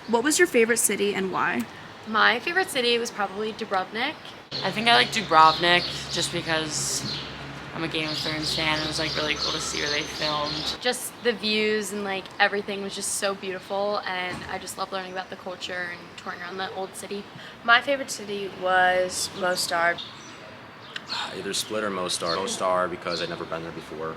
What was your favorite city and why? My favorite city was probably Dubrovnik. I think I like Dubrovnik just because I'm a Game of Thrones fan. It was like really cool to see where they filmed. Just the views and like everything was just so beautiful, and I just love learning about the culture and touring around the old city. My favorite city was Mostar. Either Split or Mostar. Mostar because I'd never been there before.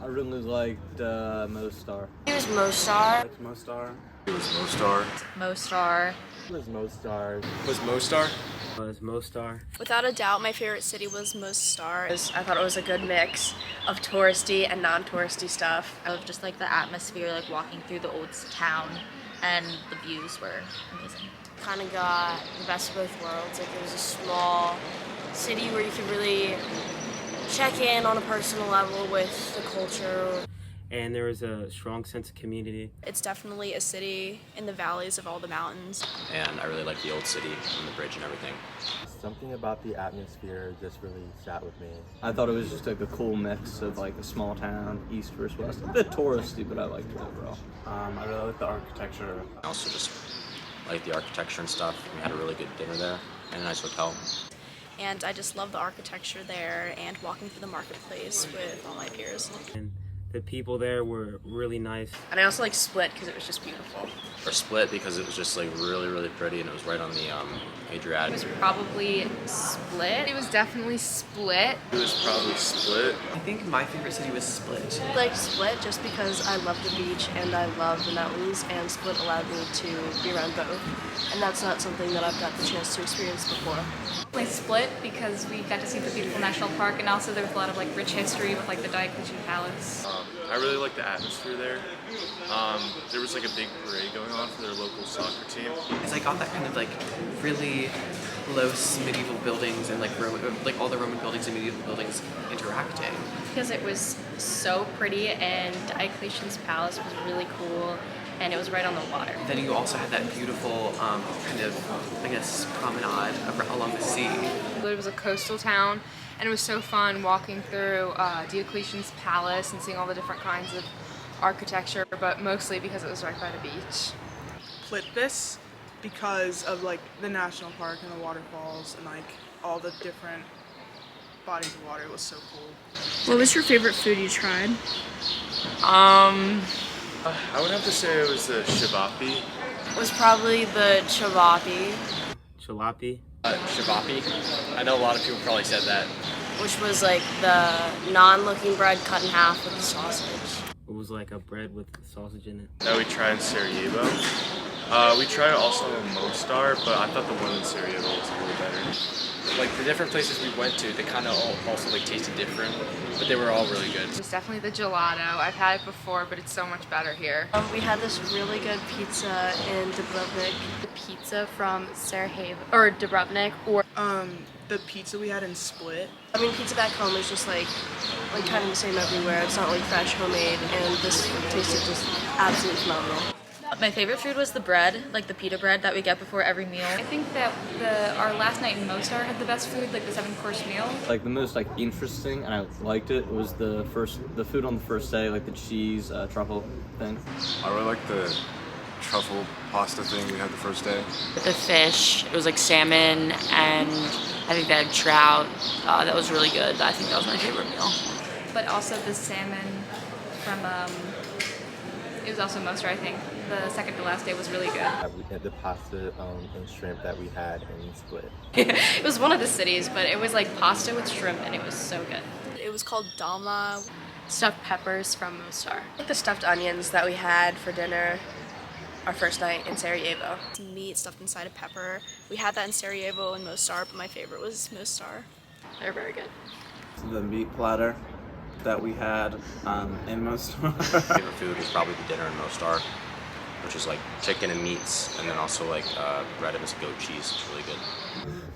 I really liked Mostar. It was Mostar. It's Mostar. It was Mostar. Mostar. It was Mostar. Was Mostar? It was Mostar. Without a doubt, my favorite city was Mostar. I thought it was a good mix of touristy and non-touristy stuff. I love just like the atmosphere, like walking through the old town, and the views were amazing. Kind of got the best of both worlds. Like, it was a small city where you could really check in on a personal level with the culture. And there was a strong sense of community. It's definitely a city in the valleys of all the mountains. And I really liked the old city and the bridge and everything. Something about the atmosphere just really sat with me. I thought it was just like a cool mix of like a small town, east versus west. A bit touristy, but I liked it overall. I really liked the architecture. I also just liked the architecture and stuff. We had a really good dinner there and a nice hotel. And I just love the architecture there and walking through the marketplace with all my peers. And the people there were really nice. And I also like Split because it was just beautiful. Or Split because it was just like really, really pretty and it was right on the Adriatic. It was probably Split. It was definitely Split. It was probably Split. I think my favorite city was Split. I like Split just because I love the beach and I love the mountains, and Split allowed me to be around both. And that's not something that I've got the chance to experience before. Like Split because we got to see the beautiful national park, and also there was a lot of like rich history with like the Diocletian Palace. I really liked the atmosphere there. There was like a big parade going on for their local soccer team. Because I got that kind of like really close medieval buildings and like all the Roman buildings and medieval buildings interacting. Because it was so pretty, and Diocletian's Palace was really cool, and it was right on the water. Then you also had that beautiful kind of, I guess, promenade along the sea. It was a coastal town, and it was so fun walking through Diocletian's Palace and seeing all the different kinds of architecture, but mostly because it was right by the beach. Plitvice because of like the national park and the waterfalls and like all the different bodies of water. It was so cool. What was your favorite food you tried? I would have to say it was the Shabapi. It was probably the Chavapi. Jalopy. Shabapi. I know a lot of people probably said that. Which was like the non-looking bread cut in half with the sausage. It was like a bread with sausage in it. That we tried in Sarajevo. We tried also in Mostar, but I thought the one in Sarajevo was really better. Like the different places we went to, they kind of also like tasted different, but they were all really good. It was definitely the gelato. I've had it before, but it's so much better here. We had this really good pizza in Dubrovnik. The pizza from Sarajevo, or Dubrovnik, or The pizza we had in Split. I mean, pizza back home is just like kind of the same everywhere. It's not like fresh, homemade, and this tasted just absolutely phenomenal. My favorite food was the bread, like the pita bread that we get before every meal. I think that our last night in Mostar had the best food, like the 7-course meal. Like the most like interesting, and I liked it, was the food on the first day, like the cheese truffle thing. I really liked the truffle pasta thing we had the first day. The fish, it was like salmon, and I think they had trout. That was really good. I think that was my favorite meal. But also the salmon from, it was also Mostar, I think. The second to last day was really good. We had the pasta and shrimp that we had in Split. it was one of the cities, but it was like pasta with shrimp, and it was so good. It was called Dalma. Stuffed peppers from Mostar. Like the stuffed onions that we had for dinner our first night in Sarajevo. Meat stuffed inside a pepper. We had that in Sarajevo and Mostar, but my favorite was Mostar. They're very good. The meat platter that we had in Mostar. Favorite food was probably the dinner in Mostar, which is like chicken and meats, and then also like bread and this goat cheese. It's really good.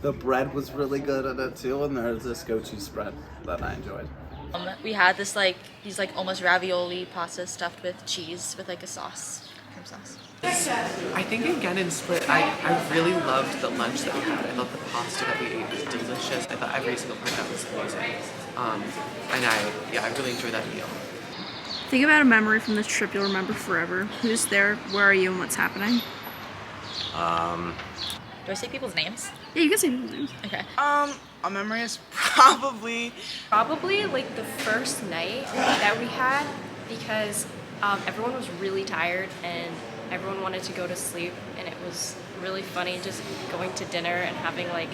The bread was really good in it too, and there's this goat cheese spread that I enjoyed. We had these like almost ravioli pasta stuffed with cheese with like a sauce, cream sauce. I think again in Split, I really loved the lunch that we had. I thought the pasta that we ate was delicious. I thought every single part of that was amazing. And I really enjoyed that meal. Think about a memory from this trip you'll remember forever. Who's there? Where are you? And what's happening? Do I say people's names? Yeah, you can say people's names. Okay. A memory is probably Like the first night that we had, because everyone was really tired and everyone wanted to go to sleep, and it was really funny just going to dinner and having like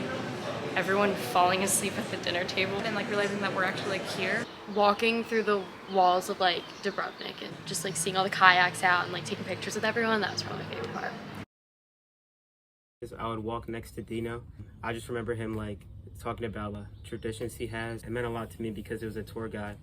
everyone falling asleep at the dinner table and like realizing that we're actually like here. Walking through the walls of like Dubrovnik and just like seeing all the kayaks out and like taking pictures with everyone, that was probably my favorite part. I would walk next to Dino. I just remember him like talking about traditions he has. It meant a lot to me because it was a tour guide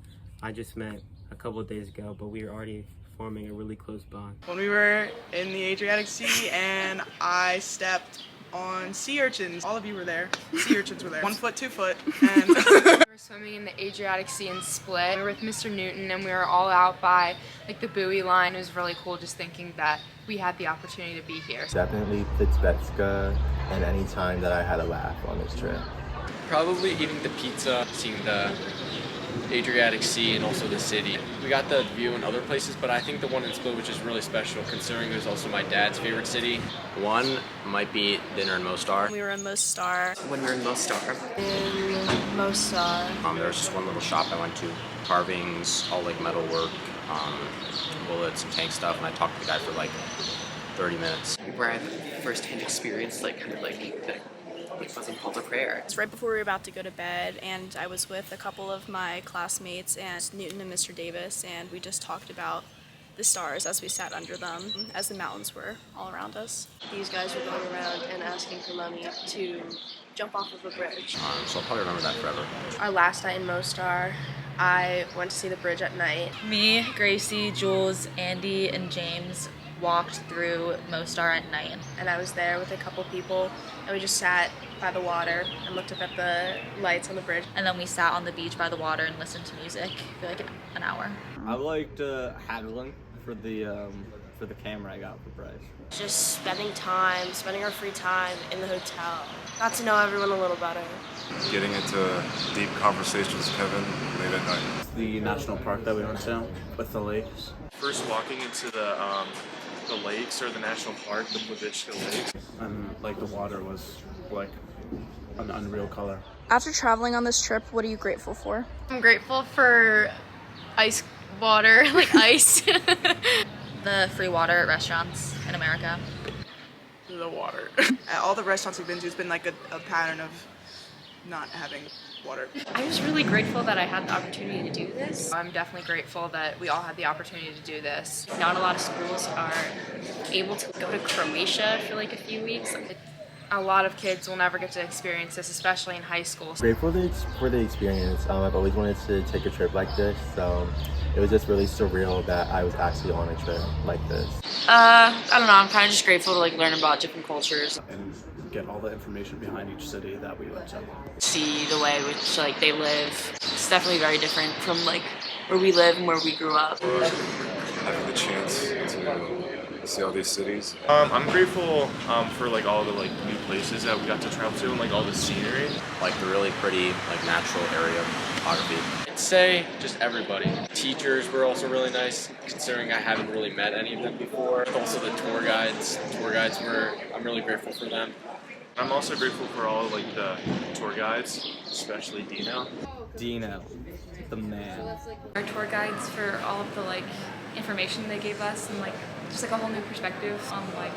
I just met a couple of days ago, but we were already forming a really close bond. when we were in the Adriatic Sea and I stepped on sea urchins. All of you were there. Sea urchins were there. 1 foot, 2 foot, and We were swimming in the Adriatic Sea in Split. We were with Mr. Newton and we were all out by like the buoy line. It was really cool just thinking that we had the opportunity to be here. Definitely Pittsvetska, and any time that I had a laugh on this trip. Probably eating the pizza, seeing the Adriatic Sea and also the city. We got the view in other places, but I think the one in Split, which is really special considering it was also my dad's favorite city. One might be dinner in Mostar. We were in Mostar. When we were in Mostar. In Mostar. There was just one little shop I went to. Carvings, all like metal work, bullets and tank stuff, and I talked to the guy for like 30 minutes. Where I first-hand experienced like kind of like the wasn't called a prayer. It's right before we were about to go to bed, and I was with a couple of my classmates and Newton and Mr. Davis, and we just talked about the stars as we sat under them, as the mountains were all around us. These guys were going around and asking for money to jump off of a bridge. So I'll probably remember that forever. Our last night in Mostar, I went to see the bridge at night. Me, Gracie, Jules, Andy, and James walked through Mostar at night. And I was there with a couple people, and we just sat by the water and looked up at the lights on the bridge. And then we sat on the beach by the water and listened to music for like an hour. I liked haggling for the camera I got for price. Just spending our free time in the hotel. Got to know everyone a little better. Getting into deep conversations with Kevin late at night. The national park that we went to with the lakes. First walking into the lakes or the national park, the Plivitska Lakes. And like the water was like an unreal color. After traveling on this trip, what are you grateful for? I'm grateful for ice water, like ice. The free water at restaurants in America. the water. At all the restaurants we've been to, it's been like a pattern of not having water. I'm just really grateful that I had the opportunity to do this. I'm definitely grateful that we all had the opportunity to do this. Not a lot of schools are able to go to Croatia for like a few weeks. A lot of kids will never get to experience this, especially in high school. Grateful for the experience. I've always wanted to take a trip like this, so it was just really surreal that I was actually on a trip like this. I don't know, I'm kind of just grateful to like learn about different cultures. And get all the information behind each city that we went to. See the way which like they live. It's definitely very different from like where we live and where we grew up. Having the chance to see all these cities. I'm grateful for like all the like new places that we got to travel to and like all the scenery. Like the really pretty like natural area photography. I'd say just everybody. Teachers were also really nice, considering I haven't really met any of them before. Also the tour guides. I'm really grateful for them. I'm also grateful for all like the tour guides, especially Dino. Dino, the man. Our tour guides for all of the like information they gave us and like just like a whole new perspective on like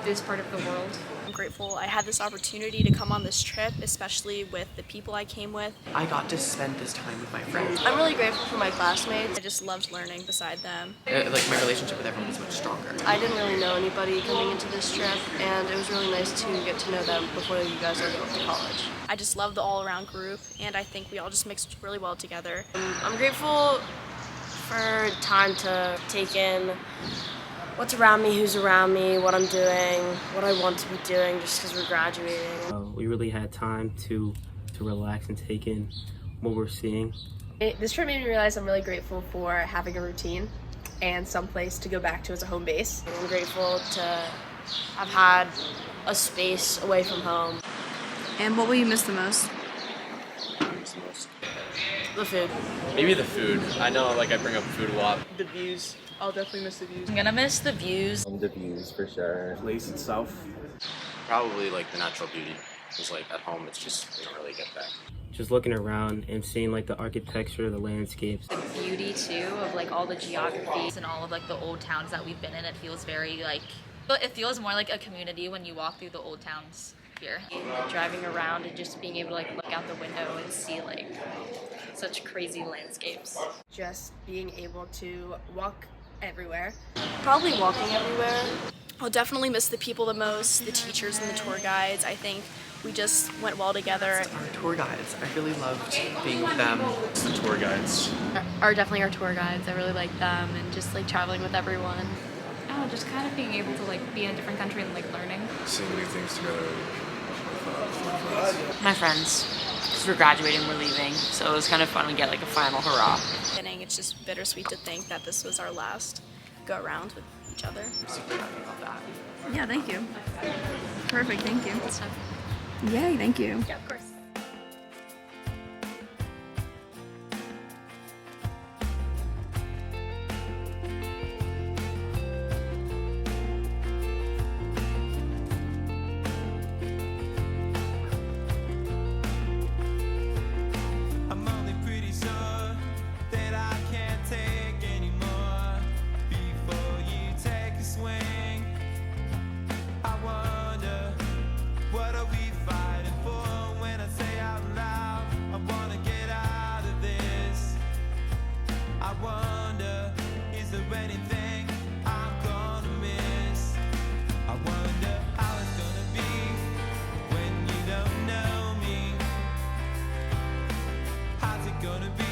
this part of the world. I'm grateful I had this opportunity to come on this trip, especially with the people I came with. I got to spend this time with my friends. I'm really grateful for my classmates. I just loved learning beside them. Like my relationship with everyone is much stronger. I didn't really know anybody coming into this trip, and it was really nice to get to know them before you guys all go off to college. I just love the all-around group, and I think we all just mixed really well together. I'm grateful for time to take in what's around me, who's around me, what I'm doing, what I want to be doing just because we're graduating. We really had time to relax and take in what we're seeing. This trip made me realize I'm really grateful for having a routine and some place to go back to as a home base. I'm grateful to have had a space away from home. And what will you miss the most? The food. Maybe the food. I know like I bring up food a lot. The views. I'll definitely miss the views. I'm gonna miss the views. The views for sure. The place itself. Probably like the natural beauty. Because like at home, it's just, you don't really get that. Just looking around and seeing like the architecture, the landscapes. The beauty too of like all the geographies and all of like the old towns that we've been in. It feels very like, it feels more like a community when you walk through the old towns here. Driving around and just being able to like look out the window and see like such crazy landscapes. Just being able to walk everywhere. Probably walking everywhere. I'll definitely miss the people the most, the teachers and the tour guides. I think we just went well together. Our tour guides, I really loved being with them. It's the tour guides. Are definitely our tour guides. I really like them and just like traveling with everyone. Oh, just kind of being able to like be in a different country and like learning. Seeing new things together. My friends. Because we're graduating, we're leaving. So it was kind of fun to get like a final hurrah. It's just bittersweet to think that this was our last go around with each other. Super happy about that. Yeah, thank you. Perfect, thank you. Yay, thank you. Yeah, of course. I'm only pretty sure that I can't take anymore before you take a swing. I wonder, what are we fighting for? When I say out loud, I wanna get out of this. I wonder, is there anything I'm gonna miss? I wonder how it's gonna be when you don't know me. How's it gonna be